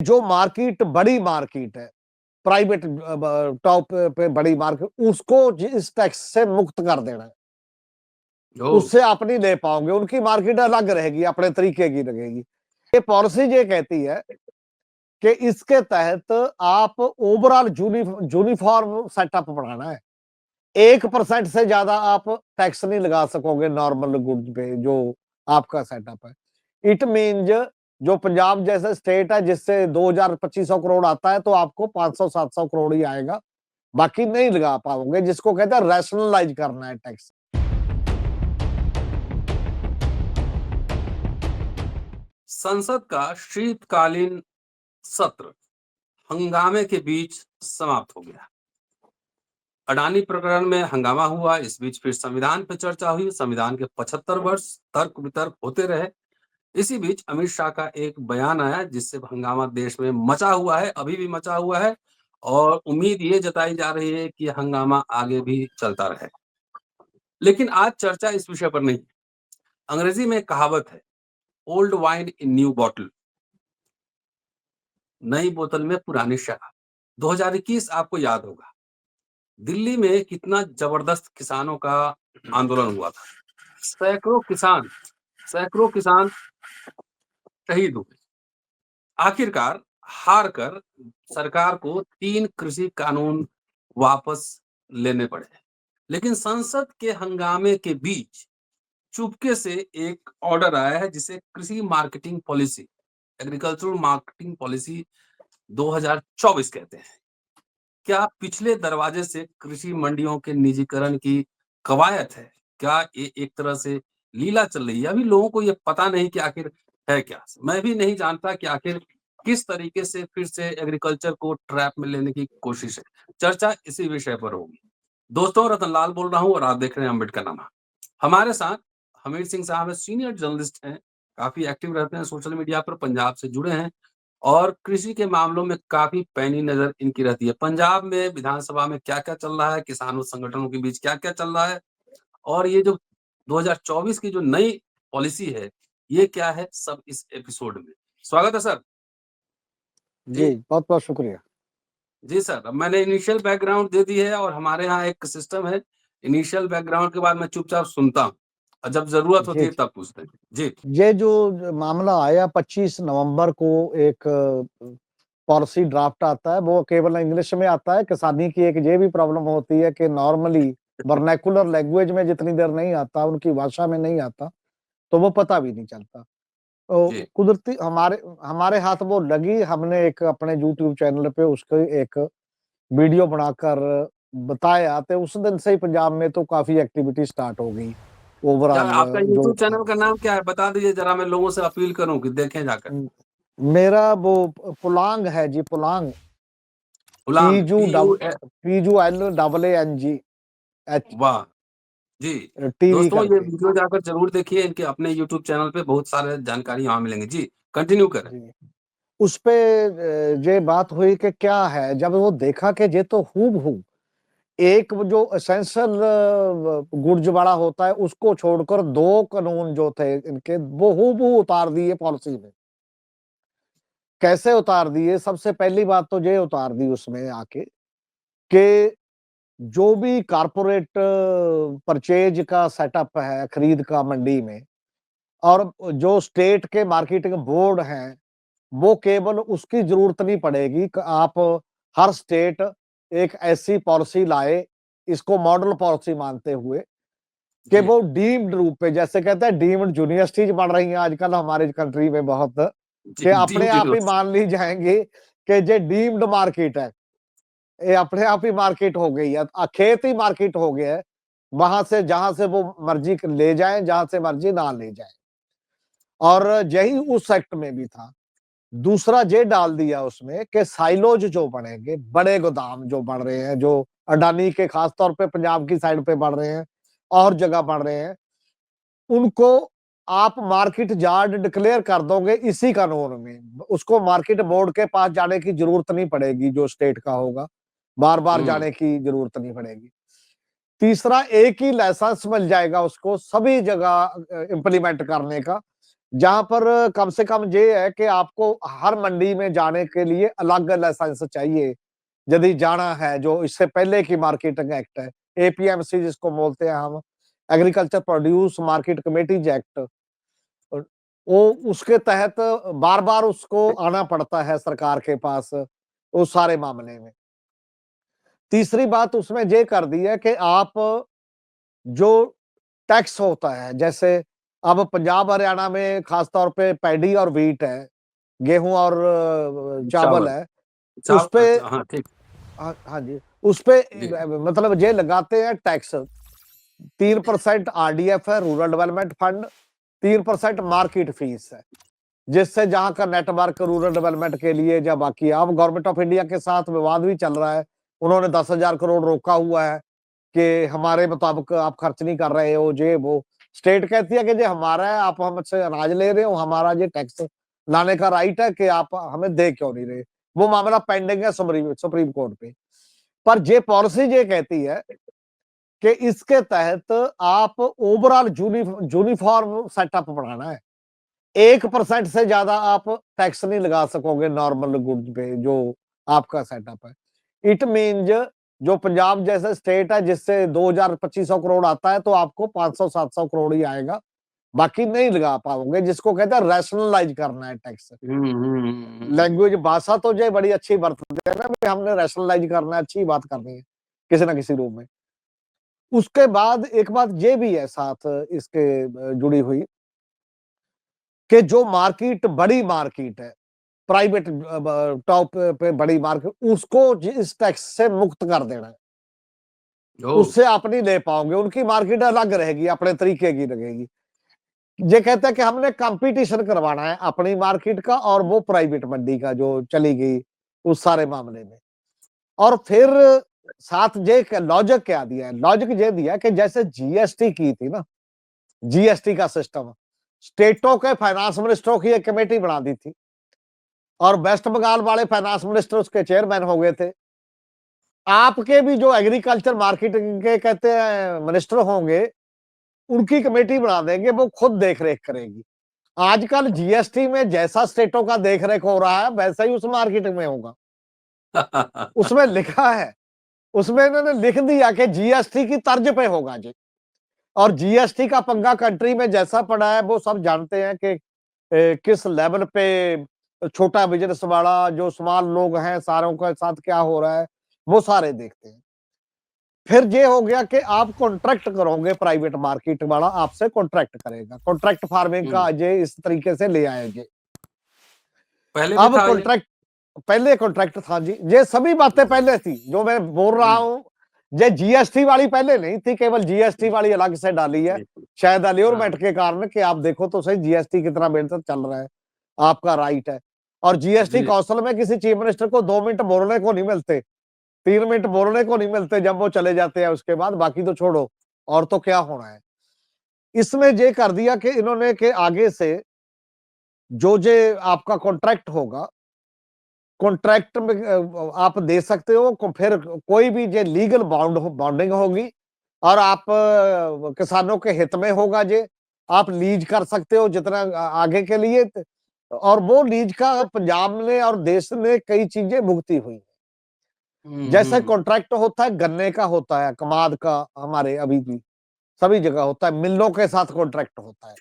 जो मार्केट बड़ी मार्केट है, प्राइवेट टॉप पे बड़ी मार्केट, उसको इस टैक्स से मुक्त कर देना है। उससे आप नहीं ले पाओगे, उनकी मार्केट अलग रहेगी, अपने तरीके की लगेगी। ये पॉलिसी ये कहती है कि इसके तहत आप ओवरऑल यूनिफॉर्म सेटअप बनाना है। 1% से ज्यादा आप टैक्स नहीं लगा सकोगे नॉर्मल गुड्स पे जो आपका सेटअप है। इट मीन्स जो पंजाब जैसे स्टेट है जिससे 2000-2500 करोड़ आता है, तो आपको 500-700 करोड़ ही आएगा, बाकी नहीं लगा पाओगे, जिसको कहते हैं रैशनलाइज करना है टैक्स। संसद का शीतकालीन सत्र हंगामे के बीच समाप्त हो गया। अडानी प्रकरण में हंगामा हुआ, इस बीच फिर संविधान पर चर्चा हुई। संविधान के 75 वर्ष तर्क वितर्क होते रहे। इसी बीच अमित शाह का एक बयान आया जिससे हंगामा देश में मचा हुआ है, अभी भी मचा हुआ है, और उम्मीद ये जताई जा रही है कि हंगामा आगे भी चलता रहे। लेकिन आज चर्चा इस विषय पर नहीं। अंग्रेजी में कहावत है, old wine in new bottle, नई बोतल में पुरानी शराब। 2021 आपको याद होगा, दिल्ली में कितना जबरदस्त किसानों का आंदोलन हुआ था। सैकड़ों किसान शहीद हुए। आखिरकार हार कर सरकार को 3 कृषि कानून वापस लेने पड़े। लेकिन संसद के हंगामे के बीच चुपके से एक ऑर्डर आया है जिसे कृषि marketing policy, agricultural marketing policy 2024 कहते हैं। क्या पिछले दरवाजे से कृषि मंडियों के निजीकरण की कवायद है? क्या ये एक तरह से लीला चल रही है? अभी लोगों को ये पता नहीं कि आखिर है क्या। मैं भी नहीं जानता कि आखिर किस तरीके से फिर से एग्रीकल्चर को ट्रैप में लेने की कोशिश है। चर्चा इसी विषय पर होगी। दोस्तों, रतनलाल बोल रहा हूँ और आप देख रहे हैं अम्बेडकरनामा। हमारे साथ हमीर सिंह साहब है, सीनियर जर्नलिस्ट हैं, काफी एक्टिव रहते हैं सोशल मीडिया पर, पंजाब से जुड़े हैं और कृषि के मामलों में काफी पैनी नजर इनकी रहती है। पंजाब में विधानसभा में क्या-क्या चल रहा है, किसानों संगठनों के बीच क्या-क्या चल रहा है, और ये जो 2024 की जो नई पॉलिसी है, ये क्या है, सब इस एपिसोड में। स्वागत है सर। जी, बहुत-बहुत शुक्रिया। जी सर, अब मैंने इनिशियल बैकग्राउंड दे दी है और हमारे यहाँ एक सिस्टम है, इनिशियल बैकग्राउंड के बाद मैं चुपचाप सुनता हूँ और जब जरूरत होती जी, है तब पूछते हैं। जी। ये जो मामला आया 25 नवंबर को, एक पॉलिसी ड्राफ्ट आता है, वो केवल इंग्लिश में आता है। किसानी की एक ये भी प्रॉब्लम होती है कि नॉर्मली वर्नाक्युलर लैंग्वेज में जितनी देर नहीं आता, उनकी भाषा में नहीं आता, तो वो पता भी नहीं चलता। तो जी। कुदरती हमारे हमारे हाथ वो लगी, हमने एक अपने यूट्यूब चैनल पे उसके एक वीडियो बनाकर बताया, तो उस दिन से ही पंजाब में तो काफ़ी एक्टिविटी स्टार्ट हो गई। क्या ओवरऑल आपका जो यूट्यूब था। चैनल का नाम क्या है? बता दीजिए जरा, मैं लोगों से अपील करूँ कि देखें जाकर। मेरा वो पुलांग है जी, पुलांग। गुलाम, PULAANG वाह! जी। टीवी दोस्तों, ये करके। वीडियो जाकर ज़रूर देखिए, इनके अपने यूट्यूब चैनल पे बहुत सारे जानकारी वहाँ मिलेंगे। जी, कंटिन्यू करें। जी। उसपे ये बात हुई कि क्या है, जब वो देखा कि ये तो हूबहू एक वो जो एसेंशियल गुड्स वाला होता है, उसको छोड़कर 2 कानून जो थे इनके, वो हूबहू उतार दिए पॉलिसी में। कैसे उतार दिए? सबसे पहली बात तो ये उतार दी उसमें आके कि जो भी कॉर्पोरेट परचेज का सेटअप है, खरीद का मंडी में, और जो स्टेट के मार्केटिंग बोर्ड हैं, वो केवल उसकी जरूरत नहीं पड़ेगी कि आप हर स्टेट एक ऐसी पॉलिसी लाए, इसको मॉडल पॉलिसी मानते हुए, कि जी। वो डीम्ड रूप पे, जैसे कहते हैं डीम्ड यूनिवर्सिटीज बन रही हैं आजकल हमारे कंट्री में बहुत, जी, कि अपने डीम्ड आप ही यूनिवर्सिटी। मान ली जाएंगी कि ये डीम्ड मार्केट है, ये अपने आप ही मार्केट हो गई है, खेत ही मार्केट हो गया है, वहां से जहां से वो मर्जी ले जाएं, जहां से मर्जी ना ले जाएं। और यही उस एक्ट में भी था। दूसरा ये डाल दिया उसमें कि साइलोज जो बनेंगे, बड़े गोदाम जो बन रहे हैं, जो अडानी के खास तौर पे पंजाब की साइड पे बढ़ रहे हैं और जगह बढ़ रहे हैं, उनको आप मार्केट यार्ड डिक्लेयर कर दोगे इसी कानून में, उसको मार्केट बोर्ड के पास जाने की जरूरत नहीं पड़ेगी, जो स्टेट का होगा, बार बार हुँ। जाने की जरूरत नहीं पड़ेगी। तीसरा, एक ही लाइसेंस मिल जाएगा उसको सभी जगह इम्प्लीमेंट करने का, जहां पर कम से कम ये है कि आपको हर मंडी में जाने के लिए अलग लाइसेंस चाहिए यदि जाना है। जो इससे पहले की मार्केटिंग एक्ट है, एपीएमसी जिसको बोलते हैं हम, agriculture produce market committees act, वो उसके तहत बार बार उसको आना पड़ता है सरकार के पास उस सारे मामले में। तीसरी बात उसमें ये कर दी है कि आप जो टैक्स होता है, जैसे अब पंजाब हरियाणा में खासतौर पे पैडी और व्हीट है, गेहूं और चावल चावल है, उस पे अच्छा, हाँ ठीक। हाँ हाँ जी, उस पे जी। मतलब ये लगाते हैं टैक्स। 3% आरडीएफ है, rural development fund, 3% market fees है, जिससे जहां का नेटवर्क रूरल डेवलपमेंट के लिए या बाकी, अब गवर्नमेंट ऑफ इंडिया के साथ विवाद भी चल रहा है। उन्होंने 10,000 करोड़ रोका हुआ है कि हमारे मुताबिक आप खर्च नहीं कर रहे हो, ये वो। स्टेट कहती है कि ये हमारा है, आप हमसे अनाज ले रहे हो, हमारा ये टैक्स लाने का राइट है कि आप हमें दे क्यों नहीं रहे। वो मामला पेंडिंग है सुप्रीम कोर्ट पे। पर ये पॉलिसी ये कहती है कि इसके तहत आप ओवरऑल यूनिफॉर्म सेटअप बनाना है। 1% से ज्यादा आप टैक्स नहीं लगा सकोगे नॉर्मल गुड्स पे जो आपका सेटअप है। इट मीन्स जो पंजाब जैसे स्टेट है जिससे 2,000-2,500 करोड़ आता है, तो आपको 500-700 करोड़ ही आएगा, बाकी नहीं लगा पाओगे, जिसको कहते हैं रैशनलाइज करना है टैक्स। लैंग्वेज भाषा तो जो बड़ी अच्छी बरतते हैं ना, हमने रैशनलाइज करना है, अच्छी बात करनी है किसी ना किसी रूप में। उसके बाद एक बात ये भी है साथ इसके जुड़ी हुई, कि जो मार्केट बड़ी मार्केट है, प्राइवेट टॉप पे बड़ी मार्केट, उसको इस टैक्स से मुक्त कर देना है। उससे आप नहीं ले पाओगे, उनकी मार्केट अलग रहेगी, अपने तरीके की लगेगी। ये कहते हैं कि हमने कंपटीशन करवाना है अपनी मार्केट का और वो प्राइवेट मंडी का जो चली गई उस सारे मामले में। और फिर साथ ये लॉजिक क्या दिया है, लॉजिक ये दिया कि जैसे जीएसटी की थी ना, जीएसटी का सिस्टम स्टेटों के फाइनेंस मिनिस्टरों की एक कमेटी बना दी थी और वेस्ट बंगाल वाले फाइनेंस मिनिस्टर उसके चेयरमैन हो गए थे। आपके भी जो एग्रीकल्चर मार्केटिंग के कहते हैं मिनिस्टर होंगे, उनकी कमेटी बना देंगे, वो खुद देख रेख करेगी। आजकल जीएसटी में जैसा स्टेटों का देख रेख हो रहा है, वैसा ही उस मार्केटिंग में होगा। उसमें लिखा है, उसमें इन्होंने लिख दिया कि जीएसटी की तर्ज पे होगा जी। और जीएसटी का पंगा कंट्री में जैसा पड़ा है, वो सब जानते हैं कि किस लेवल पे छोटा बिजनेस वाला, जो स्मॉल लोग हैं, सारों के साथ क्या हो रहा है, वो सारे देखते हैं। फिर ये हो गया कि आप कॉन्ट्रैक्ट करोगे, प्राइवेट मार्केट वाला आपसे कॉन्ट्रैक्ट करेगा, कॉन्ट्रैक्ट फार्मिंग का ये इस तरीके से ले आएंगे। पहले भी अब था ये। कॉन्ट्रैक्ट, पहले कॉन्ट्रैक्ट था जी, ये सभी बातें पहले थी जो मैं बोल रहा हूं। ये जीएसटी वाली पहले नहीं थी, केवल जीएसटी वाली अलग से डाली है, शायद अलियोरमेंट के कारण कि आप देखो तो सही जीएसटी कितना बेहतर चल रहा है, आपका राइट है। और जीएसटी जी। कौंसिल में किसी चीफ मिनिस्टर को 2 मिनट बोलने को नहीं मिलते, 3 मिनट बोलने को नहीं मिलते, जब वो चले जाते हैं उसके बाद बाकी तो छोड़ो, और तो क्या होना है। इसमें ये कर दिया कि इन्होंने के आगे से जो जे आपका कॉन्ट्रैक्ट होगा, कॉन्ट्रैक्ट में आप दे सकते हो, फिर कोई भी जे लीगल बॉन्डिंग होगी और आप किसानों के हित में होगा, जे आप लीज कर सकते हो जितना आगे के लिए। और वो लीज का पंजाब ने और देश ने कई चीजें भुगती हुई। जैसे कॉन्ट्रैक्ट होता है, गन्ने का होता है, कमाद का, हमारे अभी भी सभी जगह होता है, मिलों के साथ कॉन्ट्रैक्ट होता है।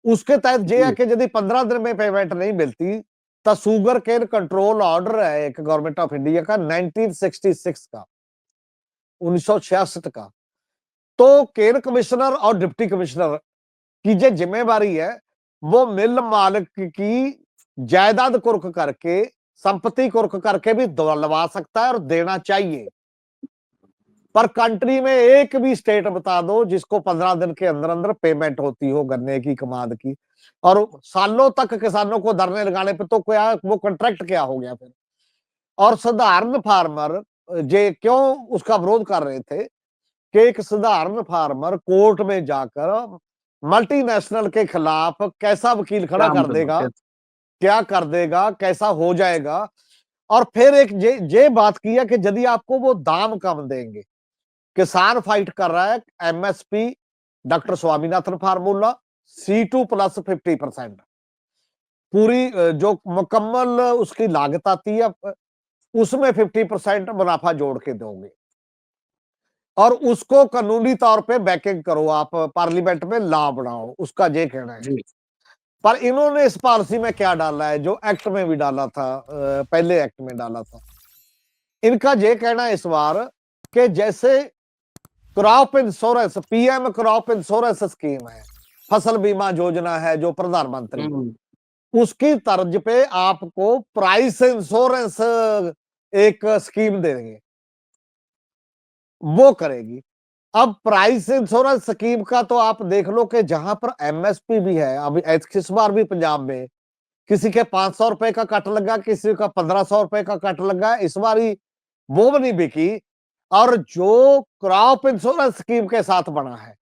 उसके तहत ये है जी। कि यदि 15 दिन में पेमेंट नहीं मिलती, तो शुगर केन कंट्रोल ऑर्डर है एक गवर्नमेंट ऑफ इंडिया का 1966 का, 1966 का। तो केन कमिश्नर और डिप्टी कमिश्नर की जो जिम्मेवारी है, वो मिल मालिक की जायदाद कुर्क करके, संपत्ति कुर्क करके भी दिलवा सकता है और देना चाहिए। पर कंट्री में एक भी स्टेट बता दो जिसको 15 दिन के अंदर अंदर पेमेंट होती हो गन्ने की, कमाद की, और सालों तक किसानों को धरने लगाने पे, तो क्या वो कॉन्ट्रैक्ट क्या हो गया फिर। और साधारण फार्मर जे क्यों उसका विरोध कर रहे थे कि एक साधारण फार्मर कोर्ट में जाकर मल्टीनेशनल के खिलाफ कैसा वकील खड़ा क्या कर मतलब देगा, कैसे? क्या कर देगा, कैसा हो जाएगा। और फिर एक ये बात की है कि यदि आपको वो दाम कम देंगे, किसान फाइट कर रहा है, MSP, doctor Swaminathan formula, C2 plus 50%। पूरी जो मुकम्मल उसकी लागत आती है उसमें 50% मुनाफा जोड़ के दोगे और उसको कानूनी तौर पे बैकिंग करो, आप पार्लियामेंट में लॉ बनाओ, उसका ये कहना है। जी पर इन्होंने इस पॉलिसी में क्या डाला है, जो एक्ट में भी डाला था, पहले एक्ट में डाला था, इनका ये कहना है इस बार कि जैसे crop insurance, PM crop insurance scheme है, फसल बीमा योजना है जो प्रधानमंत्री, उसकी तर्ज पे आपको प्राइस इंश्योरेंस एक स्कीम देंगे, वो करेगी। अब प्राइस इंश्योरेंस स्कीम का तो आप देख लो कि जहां पर एमएसपी भी है, अभी इस बार भी पंजाब में किसी के 500 रुपए का कट लगा, किसी का 1500 रुपए का कट लगा, इस बार ही वो भी नहीं बिकी। और जो क्रॉप इंश्योरेंस स्कीम के साथ बना है,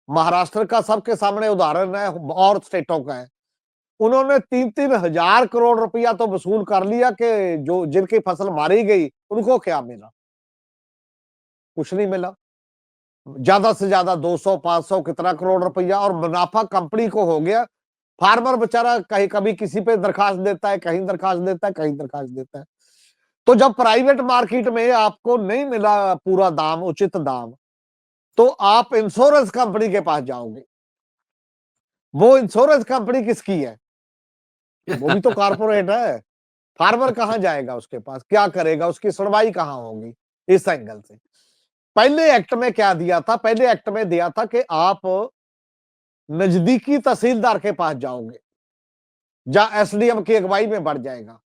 महाराष्ट्र का सबके सामने उदाहरण है और स्टेटों का है, उन्होंने 3-3 हजार करोड़ रुपया तो वसूल कर लिया कि जो जिनकी फसल मारी गई उनको क्या मिला, कुछ नहीं मिला। ज्यादा से ज्यादा 200-500 कितना करोड़ रुपया और मुनाफा कंपनी को हो गया। फार्मर बेचारा कहीं कभी किसी पे दरखास्त देता है, कहीं दरखास्त देता है, कहीं दरखास्त देता है। तो जब प्राइवेट मार्केट में आपको नहीं मिला पूरा दाम, उचित दाम, तो आप इंश्योरेंस कंपनी के पास जाओगे। वो इंश्योरेंस कंपनी किसकी है? वो भी तो कारपोरेट है। फार्मर कहां जाएगा उसके पास, क्या करेगा, उसकी सुनवाई कहां होगी? इस एंगल से पहले एक्ट में क्या दिया था? पहले एक्ट में दिया था कि आप नजदीकी तहसीलदार के पास जाओगे, जहां एसडीएम की अगुवाई में बढ़ जाएगा।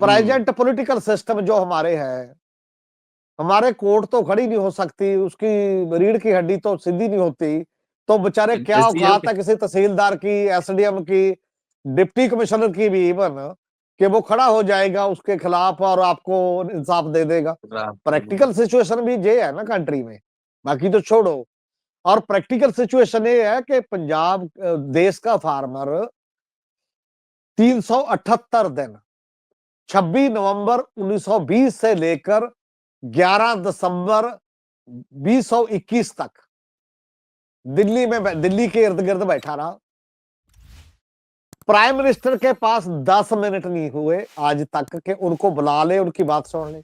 प्रेजेंट पॉलिटिकल सिस्टम जो हमारे है, हमारे कोर्ट तो खड़ी नहीं हो सकती, उसकी रीढ़ की हड्डी तो सीधी नहीं होती, तो बेचारे क्या सीएम औकात है किसी तहसीलदार की, एसडीएम की, डिप्टी कमिश्नर की भी इवन, कि वो खड़ा हो जाएगा उसके खिलाफ और आपको इंसाफ दे देगा। प्रैक्टिकल सिचुएशन भी ये है ना कंट्री में, बाकी तो छोड़ो। और प्रैक्टिकल सिचुएशन ये है कि पंजाब देश का फार्मर 378 दिन 26 नवंबर 1920 से लेकर 11 दिसंबर 2021 तक दिल्ली के इर्द गिर्द बैठा रहा। प्राइम मिनिस्टर के पास 10 मिनट नहीं हुए आज तक कि उनको बुला ले, उनकी बात सुन ले।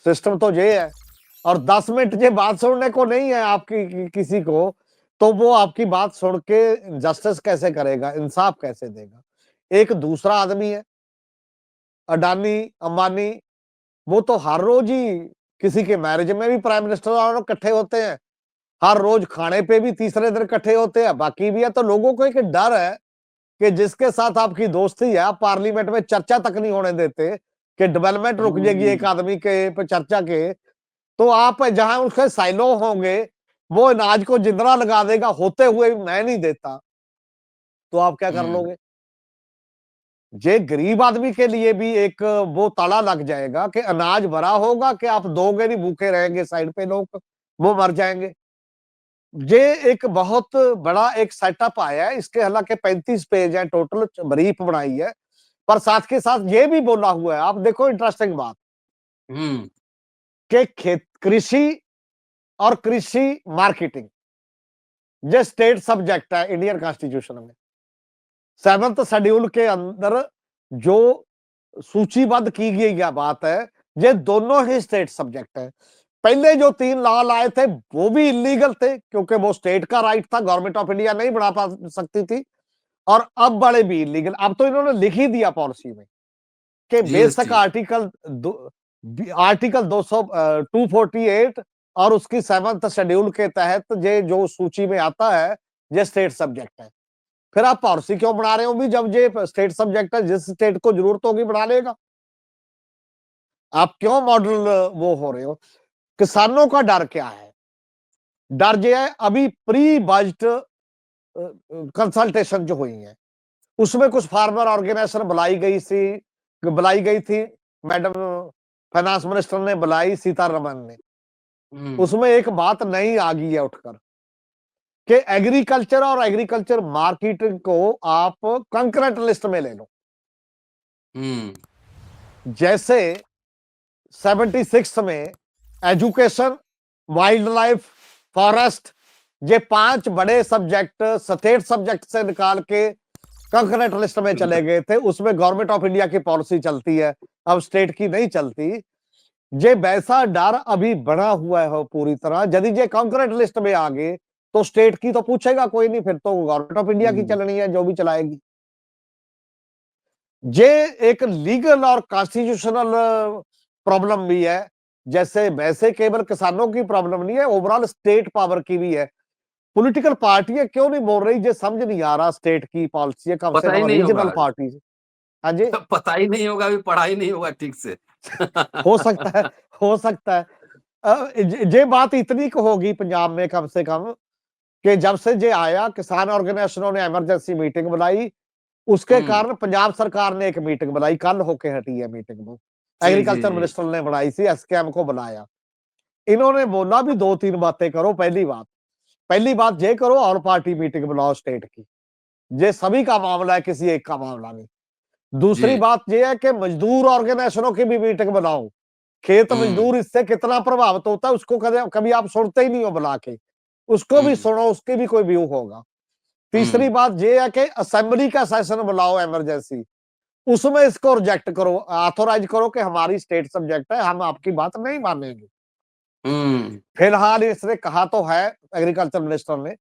सिस्टम तो ये है। और 10 मिनट ये बात सुनने को नहीं है आपकी किसी को, तो वो आपकी बात सुन के जस्टिस कैसे करेगा, इंसाफ कैसे देगा? एक दूसरा आदमी है अडानी अंबानी, वो तो हर रोज ही किसी के मैरिज में भी प्राइम मिनिस्टर और इकट्ठे होते हैं, हर रोज खाने पे भी तीसरे दिन इकट्ठे होते हैं, बाकी भी है। तो लोगों को एक डर है कि जिसके साथ आपकी दोस्ती है, आप पार्लियामेंट में चर्चा तक नहीं होने देते कि डेवलपमेंट रुक जाएगी एक आदमी के पे चर्चा के, तो आप जहां उसके साइलो होंगे वो अनाज को जिंदरा लगा देगा, होते हुए मैं नहीं देता, तो आप क्या कर लोगे? ये गरीब आदमी के लिए भी एक वो ताला लग जाएगा कि अनाज भरा होगा कि आप दोगे नहीं, भूखे रहेंगे साइड पे लोग, वो मर जाएंगे। ये एक बहुत बड़ा एक सेटअप आया है, इसके हालांकि 35 पेज है टोटल, ब्रीफ बनाई है, पर साथ के साथ ये भी बोला हुआ है, आप देखो इंटरेस्टिंग बात, कि खेत कृषि और कृषि मार्केटिंग ये स्टेट सब्जेक्ट है इंडियन कॉन्स्टिट्यूशन में। 7th शेड्यूल के अंदर जो सूचीबद्ध की गई बात है, ये दोनों ही स्टेट सब्जेक्ट है। पहले जो 3 लॉ लाए थे वो भी इलीगल थे, क्योंकि वो स्टेट का राइट था, गवर्नमेंट ऑफ इंडिया नहीं बना पा सकती थी। और अब बड़े भी इलीगल, अब तो इन्होंने लिख ही दिया पॉलिसी में कि बेशक आर्टिकल 248 और उसकी 7th शेड्यूल के तहत ये जो सूची में आता है ये स्टेट सब्जेक्ट है। फिर आप पॉलिसी क्यों बना रहे हो भी, जब ये स्टेट सब्जेक्ट है, जिस स्टेट को जरूरत होगी बना लेगा। आप क्यों मॉडल वो हो रहे हो? किसानों का डर क्या है? डर ये है, अभी प्री बजट कंसल्टेशन जो हुई है उसमें कुछ फार्मर ऑर्गेनाइजेशन बुलाई गई थी, मैडम फाइनेंस मिनिस्टर ने बुलाई, सीतारमन ने। उसमें एक बात नई आ गई है उठकर कि एग्रीकल्चर और एग्रीकल्चर मार्केटिंग को आप कंकरेंट लिस्ट में ले लो। जैसे 76 में एजुकेशन, वाइल्ड लाइफ, फॉरेस्ट, ये 5 बड़े सब्जेक्ट स्टेट सब्जेक्ट से निकाल के कंकरेंट लिस्ट में चले गए थे, उसमें गवर्नमेंट ऑफ इंडिया की पॉलिसी चलती है, अब स्टेट की नहीं चलती। ये वैसा डर अभी बना हुआ है पूरी तरह, यदि ये कंकरेंट लिस्ट में आ गए तो स्टेट की तो पूछेगा कोई नहीं, फिर तो गवर्नमेंट ऑफ इंडिया की चलनी है जो भी चलाएगी। ये एक लीगल और कॉन्स्टिट्यूशनल प्रॉब्लम भी है, जैसे वैसे केवल किसानों की प्रॉब्लम नहीं है, ओवरऑल स्टेट पावर की भी है। पॉलिटिकल पार्टियां क्यों नहीं बोल रही, ये समझ नहीं आ रहा स्टेट की पॉलिसी है, कम से पता ही कम नहीं होगा रीजनल पार्टी। हाँ जी। पता ही नहीं होगा, अभी पढ़ाई नहीं होगा ठीक से। हो सकता है, हो सकता है। ये बात इतनी को होगी पंजाब में कम से कम कि जब से ये आया किसान ऑर्गेनाइजेशनों ने इमरजेंसी मीटिंग बुलाई, उसके कारण पंजाब सरकार ने एक मीटिंग बुलाई, कल होके हटी है मीटिंग वो, जी जी एग्रीकल्चर जी। मिनिस्टर ने बुलाई थी, एसकेएम को बुलाया। इन्होंने बोला भी 2-3 बातें करो। पहली बात ये करो, ऑल पार्टी मीटिंग बुलाओ स्टेट की, ये सभी का मामला है, किसी एक का मामला नहीं। दूसरी जी। बात ये है कि मजदूर ऑर्गेनाइजेशनों की भी मीटिंग बनाओ, खेत मजदूर इससे कितना प्रभावित होता है उसको कभी आप सुनते ही नहीं हो बुला के, उसको भी सुनो, उसके भी कोई व्यू होगा। तीसरी बात ये है कि असेंबली का सेशन बुलाओ इमरजेंसी, उसमें इसको रिजेक्ट करो, ऑथोराइज करो कि हमारी स्टेट सब्जेक्ट है, हम आपकी बात नहीं मानेंगे। फिलहाल इसने कहा तो है एग्रीकल्चर मिनिस्टर ने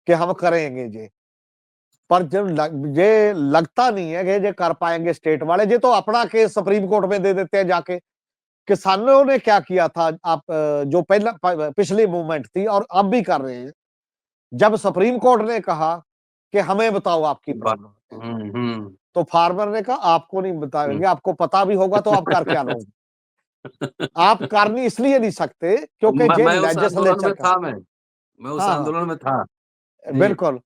कि हम करेंगे ये, पर जब ये लगता नहीं है कि ये कर पाएंगे स्टेट वाले। ये तो अपना केस सुप्रीम कोर्ट में दे देते हैं जाके। किसानों ने क्या किया था, आप जो पहला पिछली मूवमेंट थी और अब भी कर रहे हैं, जब सुप्रीम कोर्ट ने कहा कि हमें बताओ आपकी प्रॉब्लम, तो फार्मर ने कहा आपको नहीं बताएंगे, आपको पता भी होगा तो आप कर क्या लोगे, आप कर नहीं इसलिए नहीं सकते क्योंकि ये मैं उस आंदोलन लेजिस्लेचर में का। था, मैं उस हाँ हाँ, आंदोलन में था। जी। बिल्कुल,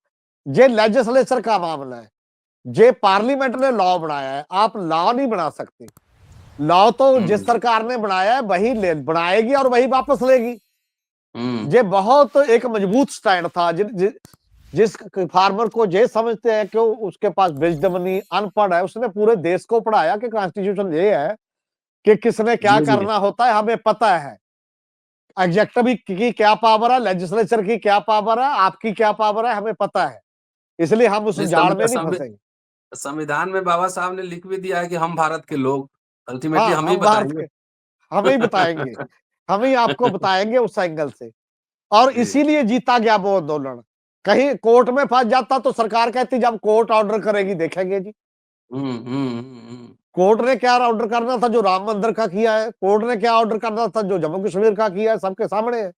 ये लेजिस्लेचर का मामला है, ये पार्लियामेंट ने लॉ बनाया है, आप लॉ नहीं बना सकते। लॉ तो जिस सरकार ने बनाया है वही बनाएगी और वही वापस लेगी। ये बहुत एक मजबूत स्टैंड था। जिस फार्मर को ये समझते हैं कि उसके पास विजडम नहीं, अनपढ़ है, उसने पूरे देश को पढ़ाया कि कॉन्स्टिट्यूशन ये है कि किसने क्या जी, जी। करना होता है, हमें पता है। एग्जेक्टिव की क्या पावर है, लेजिस्लेचर की क्या पावर है, आपकी क्या पावर है, हमें पता है, इसलिए हम उस नहीं, जाल में नहीं फंसेंगे। संविधान में बाबा साहब ने लिख भी दिया है कि हम भारत के लोग, अल्टीमेटली हाँ, हम ही हम भारत बताएंगे। के, हम ही बताएंगे, हम ही आपको बताएंगे उस एंगल से। और जी। इसीलिए जीता गया वो आंदोलन। कहीं कोर्ट में फंस जाता तो सरकार कहती जब कोर्ट ऑर्डर करेगी देखेंगे जी। कोर्ट ने क्या ऑर्डर करना था, जो राम मंदिर का किया है, कोर्ट ने क्या ऑर्डर करना था, जो जम्मू कश्मीर का किया है, सबके सामने है।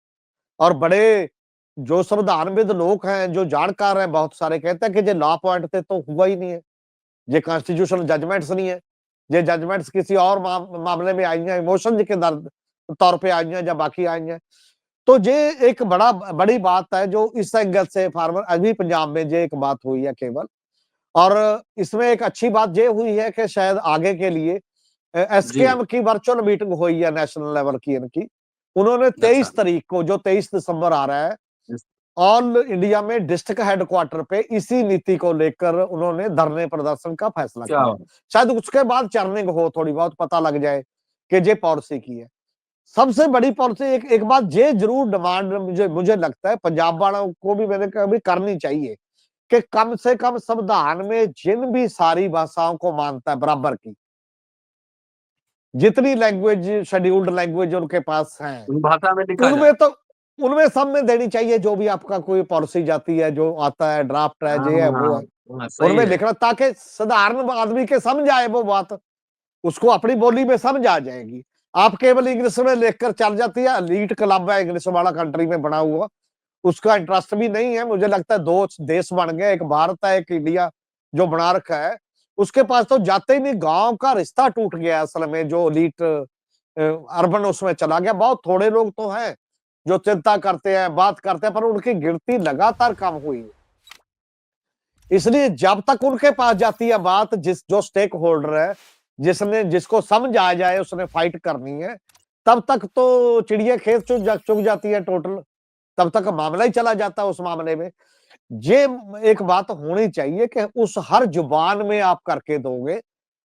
और बड़े जो संविधानविद लोग हैं, जो जानकार हैं, बहुत सारे कहते हैं कि ये लॉ पॉइंट थे तो हुआ ही नहीं है, ये कॉन्स्टिट्यूशनल जजमेंट्स नहीं है, ये जजमेंट्स किसी और मामले में आई हैं, इमोशन के तौर पे आई हैं या बाकी आई हैं। तो ये एक बड़ी बात है जो इस एंगल से फार्मर अभी पंजाब में ये एक बात हुई है केवल। और इसमें एक अच्छी बात ये हुई है कि शायद आगे के लिए जी। एसकेएम की वर्चुअल मीटिंग हुई है नेशनल लेवल की इनकी। उन्होंने अच्छा। 23 तारीख को, जो 23 दिसंबर आ रहा है, ऑल इंडिया में डिस्ट्रिक्ट हेडक्वार्टर पे इसी नीति को लेकर उन्होंने धरने प्रदर्शन का फैसला क्या किया। शायद उसके बाद चर्निंग हो, थोड़ी बहुत पता लग जाए कि ये पॉलिसी की है। सबसे बड़ी पॉलिसी एक बात ये जरूर डिमांड मुझे लगता है पंजाब वालों को भी मैंने कभी करनी चाहिए कि कम से कम संविधान में जिन भी सारी भाषाओं को मानता है बराबर की, जितनी लैंग्वेज शेड्यूल्ड लैंग्वेज उनके पास हैं, भाषा में लिखा जाए। उनमें तो उनमें सब में देनी चाहिए। जो भी आपका कोई पॉलिसी जाती है, जो आता है, ड्राफ्ट है, हाँ ये है, वो हाँ है, हाँ, सही उनमें है। लिखना, ताकि साधारण आदमी के समझ आए वो बात, उसको अपनी बोली में समझ आ जाएगी। आप केवल इंग्लिश में लिखकर चल जाती है, एलीट क्लब है इंग्लिश वाला कंट्री में बना हुआ, उसका इंटरेस्ट भी नहीं है। मुझे लगता है 2 देश बन गए, एक भारत है, एक इंडिया जो बना रखा है। उसके पास तो जाते ही नहीं, गांव का रिश्ता टूट गया असल में, जो एलीट अर्बन उसमें चला गया। बहुत थोड़े लोग तो हैं जो चिंता करते हैं, बात करते हैं, पर उनकी गिनती लगातार कम हुई है। इसलिए जब तक उनके पास जाती है बात, जो स्टेक होल्डर है, जिसको समझ आ जाए उसने फाइट करनी है, तब तक तो चिड़िया खेत चुग जाती है टोटल, तब तक मामला ही चला जाता है उस मामले में। ये एक बात होनी चाहिए कि उस हर जुबान में आप करके दोगे,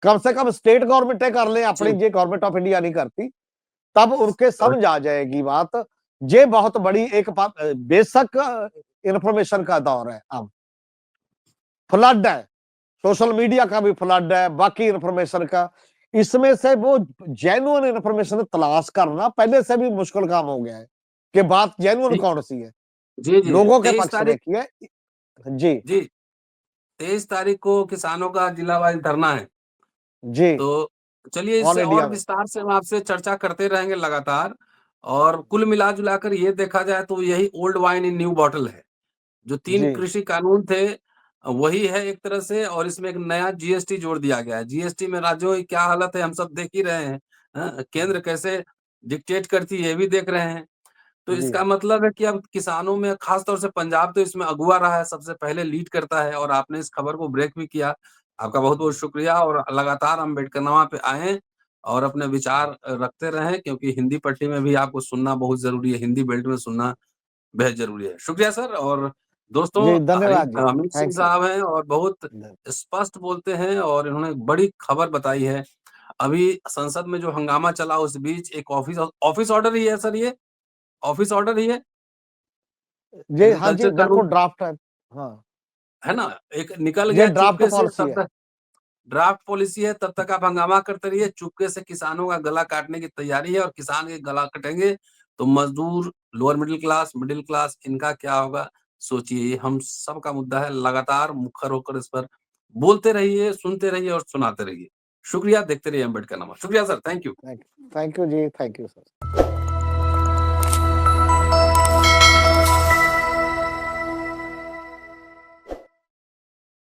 कम से कम स्टेट गवर्नमेंटें कर ले अपनी, जी। ये गवर्नमेंट ऑफ इंडिया नहीं करती, तब उनके समझ आ जाएगी बात। ये बहुत बड़ी एक बेशक इंफॉर्मेशन का दौर है अब, फ्लड है, सोशल मीडिया का भी फ्लड है, बाकी इंफॉर्मेशन का। इसमें से वो जेन्युइन इंफॉर्मेशन तलाश करना पहले से भी मुश्किल काम हो गया है कि बात जेन्युइन जी, कौन सी है, जी, जी। लोगों के 23 पक्ष में तारीख की है। जी, जी, 23 तारीख को किसानों का जिला वाइज़ धरना है। जी, तो चलिए ऑल इससे और इंडिया में। विस्तार से हम आपसे चर्चा करते रहेंगे लगातार और कुल मिला-जुला कर ये देखा जाए तो यही old wine in new bottle है। जो 3 जी, कृषि कानून थे वही है एक तरह से और इसमें एक नया जीएसटी जोड़ दिया गया है। जीएसटी में राज्यों की क्या हालत है हम सब देख ही रहे हैं। केंद्र कैसे डिक्टेट करती है ये भी देख रहे हैं। तो जी, इसका मतलब है कि अब किसानों में खास तौर से पंजाब तो इसमें अगुआ रहा है, सबसे पहले लीड करता है और आपने इस खबर को ब्रेक भी किया। आपका बहुत-बहुत शुक्रिया और लगातार अम्बेडकरनवा पे आएँ और अपने विचार रखते रहें क्योंकि हिंदी पट्टी में भी आपको सुनना बहुत ज़रूरी है, हिंदी बेल्ट में सुनना बेहद ज़रूरी है। शुक्रिया सर और दोस्तों जी, धन्यवाद जी, हमीद सिंह थैंक यू। साहब हैं और बहुत स्पष्ट बोलते हैं और इन्होंने एक बड़ी खबर बताई है। अभी संसद में जो हंगामा चला उस बीच एक ऑफिस ऑर्डर ही है सर ये? ऑफिस ऑर्डर ही है? जी, हाँ जी, एग्रीकल्चर कानून, बिल्कुल ड्राफ्ट है। हाँ, है ना? एक निकल ये गया ड्राफ्ट चुपके से पॉलिसी तब है। तक ड्राफ्ट पॉलिसी है तब तक आप हंगामा करते रहिए, चुपके से किसानों का गला काटने की तैयारी है और किसान के गला कटेंगे तो मज़दूर, लोअर मिडल क्लास इनका क्या होगा? सोचिए ये हम सबका मुद्दा है, लगातार मुखर होकर इस पर बोलते रहिए, सुनते रहिए और सुनाते रहिए। शुक्रिया, देखते रहिए अम्बेडकरनमा। शुक्रिया sir, thank you. Thank you जी, थैंक यू सर।